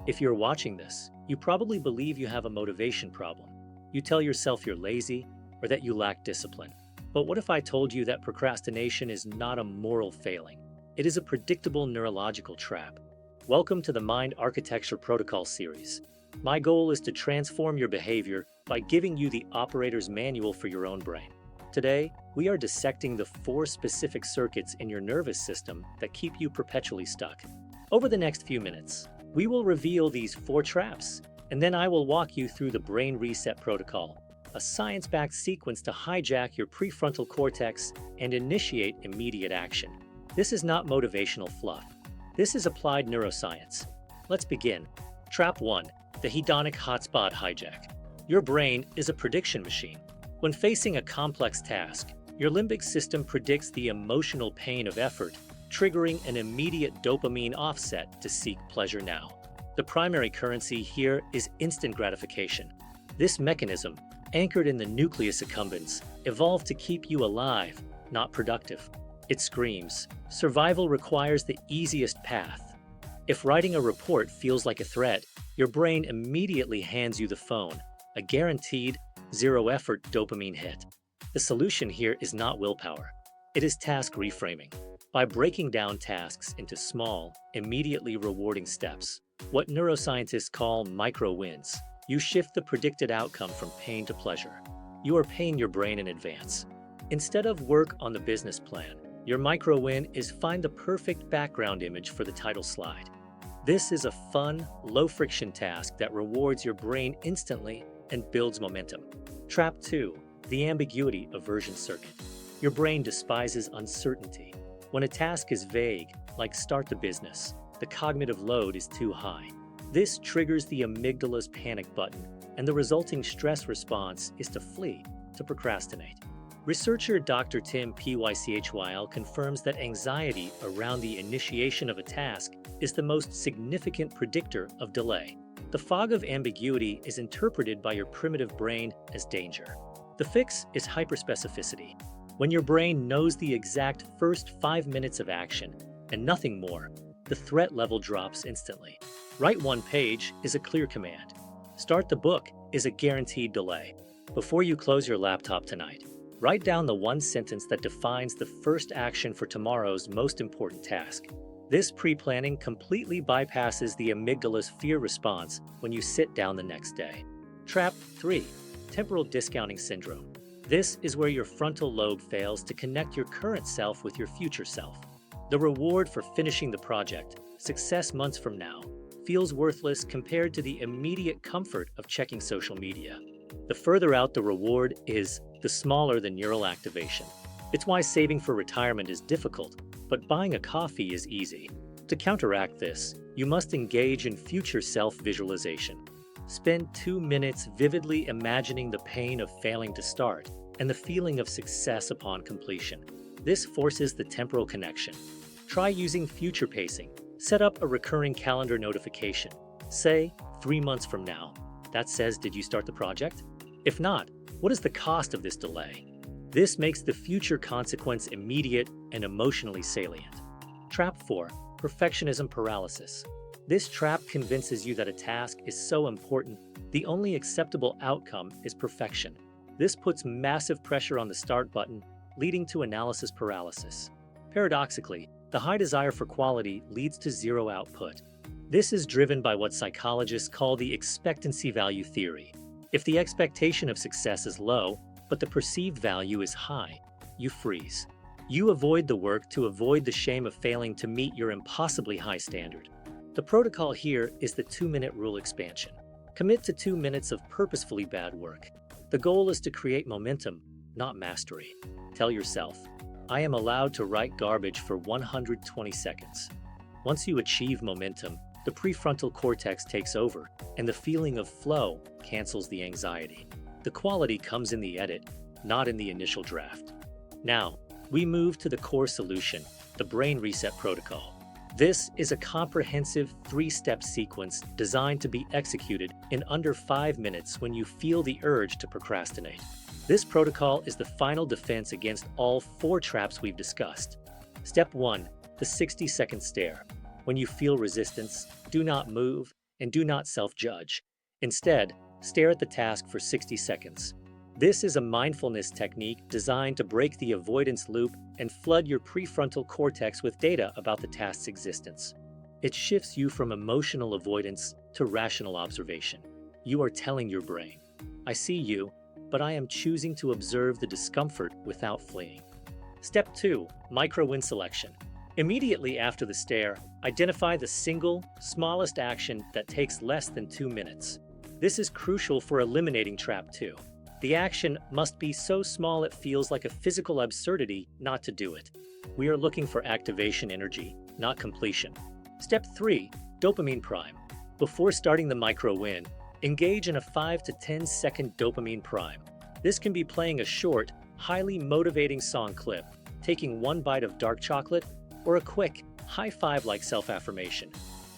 If you're watching this, you probably believe you have a motivation problem. You tell yourself you're lazy or that you lack discipline. But what if I told you that procrastination is not a moral failing? It is a predictable neurological trap. Welcome to the Mind Architecture Protocol series. My goal is to transform your behavior by giving you the operator's manual for your own brain. Today, we are dissecting the 4 specific circuits in your nervous system that keep you perpetually stuck. Over the next few minutes, we will reveal these 4 traps, and then I will walk you through the Brain Reset Protocol, a science-backed sequence to hijack your prefrontal cortex and initiate immediate action. This is not motivational fluff. This is applied neuroscience. Let's begin. Trap 1. The hedonic hotspot hijack. Your brain is a prediction machine. When facing a complex task, your limbic system predicts the emotional pain of effort, triggering an immediate dopamine offset to seek pleasure now. The primary currency here is instant gratification. This mechanism, anchored in the nucleus accumbens, evolved to keep you alive, not productive. It screams, survival requires the easiest path. If writing a report feels like a threat, your brain immediately hands you the phone, a guaranteed, zero-effort dopamine hit. The solution here is not willpower. It is task reframing. By breaking down tasks into small, immediately rewarding steps, what neuroscientists call micro-wins, you shift the predicted outcome from pain to pleasure. You are paying your brain in advance. Instead of work on the business plan, your micro-win is find the perfect background image for the title slide. This is a fun, low-friction task that rewards your brain instantly and builds momentum. Trap 2. The ambiguity aversion circuit. Your brain despises uncertainty. When a task is vague, like start the business, the cognitive load is too high. This triggers the amygdala's panic button, and the resulting stress response is to flee, to procrastinate. Researcher Dr. Tim Pychyl confirms that anxiety around the initiation of a task is the most significant predictor of delay. The fog of ambiguity is interpreted by your primitive brain as danger. The fix is hyperspecificity. When your brain knows the exact first 5 minutes of action and nothing more, the threat level drops instantly. Write 1 page is a clear command. Start the book is a guaranteed delay. Before you close your laptop tonight, write down the 1 sentence that defines the first action for tomorrow's most important task. This pre-planning completely bypasses the amygdala's fear response when you sit down the next day. Trap 3. Temporal discounting syndrome. This is where your frontal lobe fails to connect your current self with your future self. The reward for finishing the project, success months from now, feels worthless compared to the immediate comfort of checking social media. The further out the reward is, the smaller the neural activation. It's why saving for retirement is difficult, but buying a coffee is easy. To counteract this, you must engage in future self-visualization. Spend 2 minutes vividly imagining the pain of failing to start and the feeling of success upon completion. This forces the temporal connection. Try using future pacing. Set up a recurring calendar notification. Say, 3 months from now. That says, did you start the project? If not, what is the cost of this delay? This makes the future consequence immediate and emotionally salient. Trap 4. Perfectionism paralysis. This trap convinces you that a task is so important, the only acceptable outcome is perfection. This puts massive pressure on the start button, leading to analysis paralysis. Paradoxically, the high desire for quality leads to zero output. This is driven by what psychologists call the expectancy value theory. If the expectation of success is low, but the perceived value is high, you freeze. You avoid the work to avoid the shame of failing to meet your impossibly high standard. The protocol here is the 2-minute rule expansion. Commit to 2 minutes of purposefully bad work. The goal is to create momentum, not mastery. Tell yourself, I am allowed to write garbage for 120 seconds. Once you achieve momentum, the prefrontal cortex takes over, and the feeling of flow cancels the anxiety. The quality comes in the edit, not in the initial draft. Now, we move to the core solution, the Brain Reset Protocol. This is a comprehensive 3-step sequence designed to be executed in under 5 minutes when you feel the urge to procrastinate. This protocol is the final defense against all 4 traps we've discussed. Step 1. The 60-second stare. When you feel resistance, do not move. and do not self-judge. Instead, stare at the task for 60 seconds. This is a mindfulness technique designed to break the avoidance loop and flood your prefrontal cortex with data about the task's existence. It shifts you from emotional avoidance to rational observation. You are telling your brain, I see you, but I am choosing to observe the discomfort without fleeing. Step 2. Micro-win selection. Immediately after the stare, identify the single, smallest action that takes less than 2 minutes. This is crucial for eliminating Trap 2. The action must be so small it feels like a physical absurdity not to do it. We are looking for activation energy, not completion. Step 3. Dopamine prime. Before starting the micro-win, engage in a 5 to 10 second dopamine prime. This can be playing a short, highly motivating song clip, taking one bite of dark chocolate, or a quick, high-five-like self-affirmation.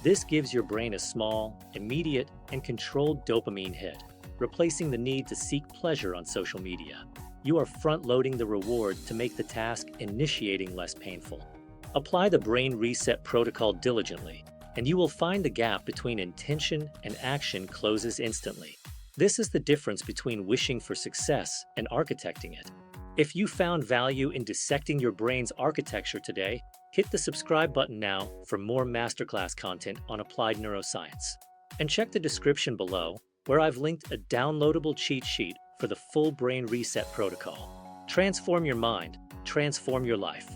This gives your brain a small, immediate, and controlled dopamine hit, replacing the need to seek pleasure on social media. You are front-loading the reward to make the task initiating less painful. Apply the brain reset protocol diligently, and you will find the gap between intention and action closes instantly. This is the difference between wishing for success and architecting it. If you found value in dissecting your brain's architecture today, hit the subscribe button now for more masterclass content on applied neuroscience. And check the description below, where I've linked a downloadable cheat sheet for the full brain reset protocol. Transform your mind, transform your life.